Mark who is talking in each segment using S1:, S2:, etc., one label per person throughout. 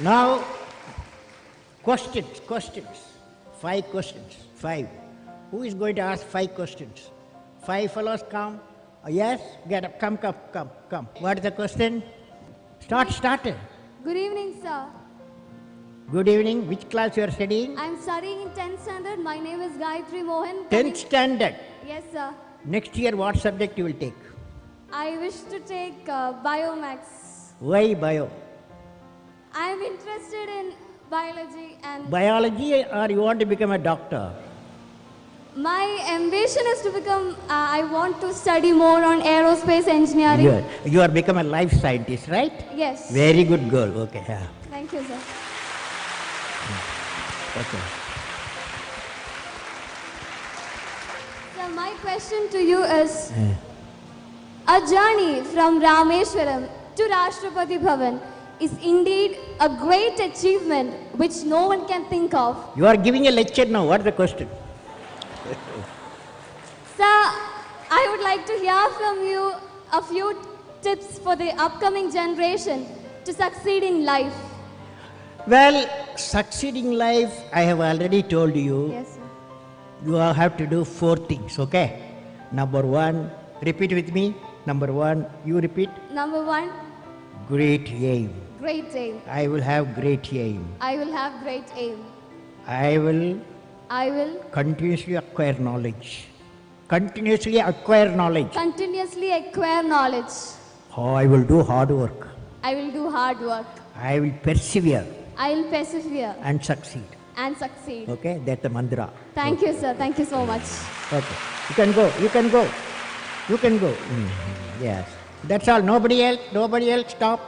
S1: Now, questions. 5 questions. 5. Who is going to ask 5 questions? 5 fellows come. Yes? Get up. Come. What is the question? Start.
S2: Good evening, sir.
S1: Good evening. Which class you are studying?
S2: I'm studying in 10th standard. My name is Gayatri Mohan.
S1: 10th standard.
S2: Yes, sir.
S1: Next year, what subject you will take?
S2: I wish to take Biomax.
S1: Why bio?
S2: I'm interested in biology and
S1: Biology, or you want to become a doctor?
S2: my ambition is to become, I want to study more on aerospace engineering.
S1: You are become a life scientist, right?
S2: Yes.
S1: Very good girl. Okay. Yeah.
S2: Thank you, sir.
S1: Okay.
S2: So my question to you is, a journey from Rameshwaram to Rashtrapati Bhavan is indeed a great achievement which no one can think of.
S1: You are giving a lecture now. What is the question?
S2: Sir, I would like to hear from you a few tips for the upcoming generation to succeed in life.
S1: Well, succeeding life, I have already told you.
S2: Yes, sir.
S1: You have to do 4 things, okay? Number 1, repeat with me. Number 1, you repeat.
S2: Number 1,
S1: Great aim.
S2: great aim.
S1: I will have great aim.
S2: I will have great aim.
S1: I will
S2: I will
S1: continuously acquire knowledge. Continuously acquire knowledge.
S2: continuously acquire knowledge.
S1: Oh, I will do hard work.
S2: I will do hard work.
S1: I will persevere
S2: I will persevere
S1: and succeed.
S2: and succeed.
S1: Okay, that's the mantra.
S2: Thank you, sir. Thank you so much.
S1: Okay, you can go. Yes, that's all. Nobody else. Stop.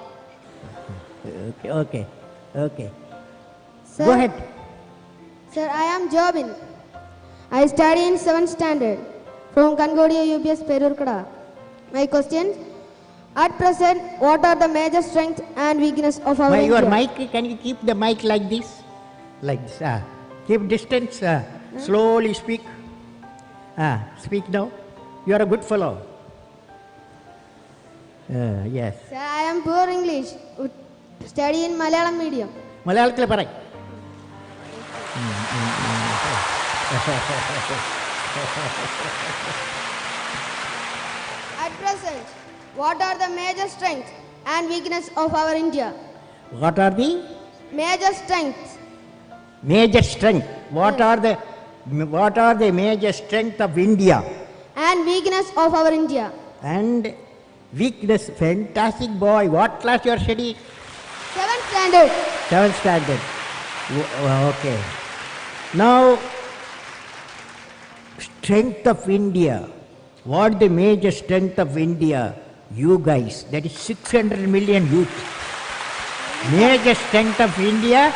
S1: Okay.
S3: Sir,
S1: Go ahead.
S3: Sir, I am Jobin. I study in 7th standard from Kangodia UPS Perurkada. My question: at present, what are the major strengths and weakness of our
S1: Your
S3: India?
S1: mic, can you keep the mic like this? Like this. Keep distance. Slowly speak. Speak now. You are a good fellow. Yes.
S3: Sir, I am poor English. Study in Malayalam medium.
S1: മലയാളത്തിൽ പറ.
S3: At present, what are the major strengths and weakness of our India?
S1: What are the
S3: Major strengths
S1: major strength? What are the major strength of India?
S3: and weakness of our India.
S1: And weakness. Fantastic boy. What class you are studying?
S3: 7th standard.
S1: 7th standard. Okay. Now, strength of India. What the major strength of India? You guys. That is 600 million youth. Major strength of India,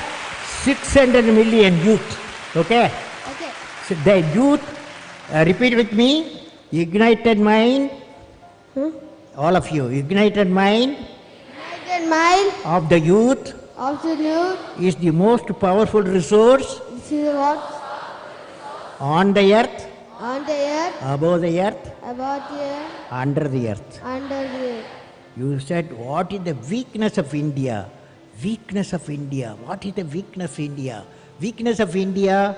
S1: 600 million youth. Okay?
S3: Okay.
S1: So the youth, repeat with me. Ignited mind. All of you. Ignited mind
S3: United mind
S1: of the youth
S3: of the youth.
S1: is the most powerful resource
S3: This is what
S1: on the earth,
S3: on the earth,
S1: above the earth,
S3: about the earth,
S1: under the earth.
S3: under the earth.
S1: You said, what is the weakness of India? Weakness of India. What is the weakness of India? Weakness of India,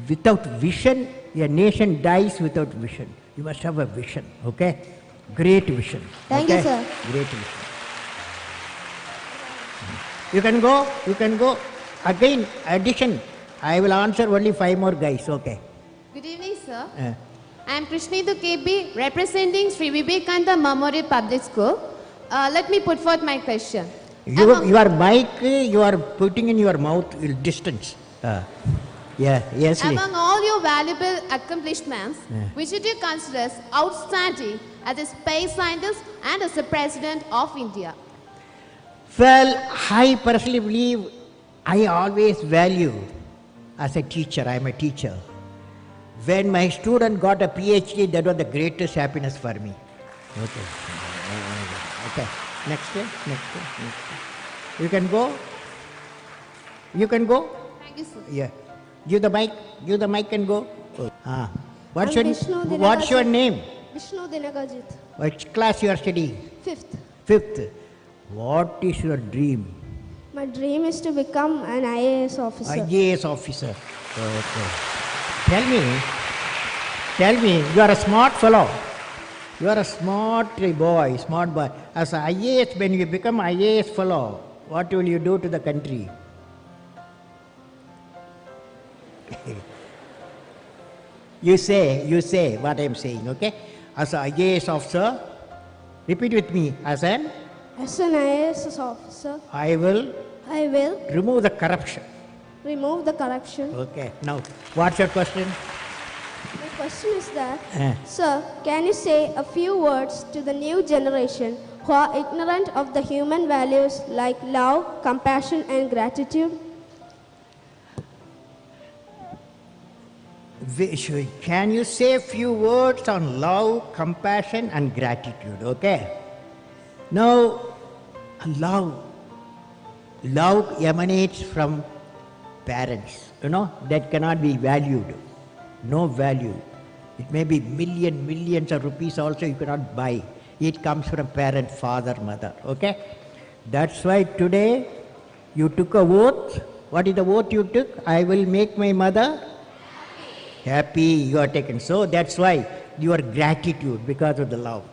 S1: without vision, a nation dies without vision. You must have a vision, okay? Great vision.
S3: Thank you,
S1: okay?
S3: sir.
S1: Great vision. You can go. Again, addition. I will answer only 5 more guys, okay?
S4: Good evening, sir.
S1: Uh,
S4: I am Krishnidu KB, representing Sri Vivekananda Memorial Public School. Let me put forth my question.
S1: your mic, you are putting in your mouth distance. Yes.
S4: Among all your valuable accomplishments, which do you consider as outstanding as a space scientist and as a president of India?
S1: Well, I personally believe I always value as a teacher. I am a teacher. When my student got a PhD, that was the greatest happiness for me. Okay. Next. You can go.
S4: Thank you, sir.
S1: Yeah. Give the mic and go. What's
S3: I'm
S1: your
S3: Vishnu
S1: What's your name?
S3: Vishnu Dinagajit.
S1: Which class you are studying?
S3: 5th.
S1: 5th. What is your dream?
S3: My dream is to become an IAS officer.
S1: IAS officer. Okay. Tell me, you are a smart fellow. You are a smart boy. As an IAS, when you become IAS fellow, what will you do to the country? You say what I am saying, okay? As an IAS officer, repeat with me. As an
S3: IAS officer,
S1: I will remove the corruption.
S3: remove the corruption.
S1: Okay. Now, what's your question?
S3: My question is that,
S1: Eh.
S3: sir, can you say a few words to the new generation who are ignorant of the human values like love, compassion, and gratitude?
S1: Can you say a few words on love, compassion, and gratitude? Okay. Now, love emanates from parents. That cannot be valued. No value. It may be millions of rupees also you cannot buy. It comes from parent, father, mother. Okay. That's why today you took a oath. What is the oath you took? I will make my mother happy. You are taken. So that's why your gratitude because of the love.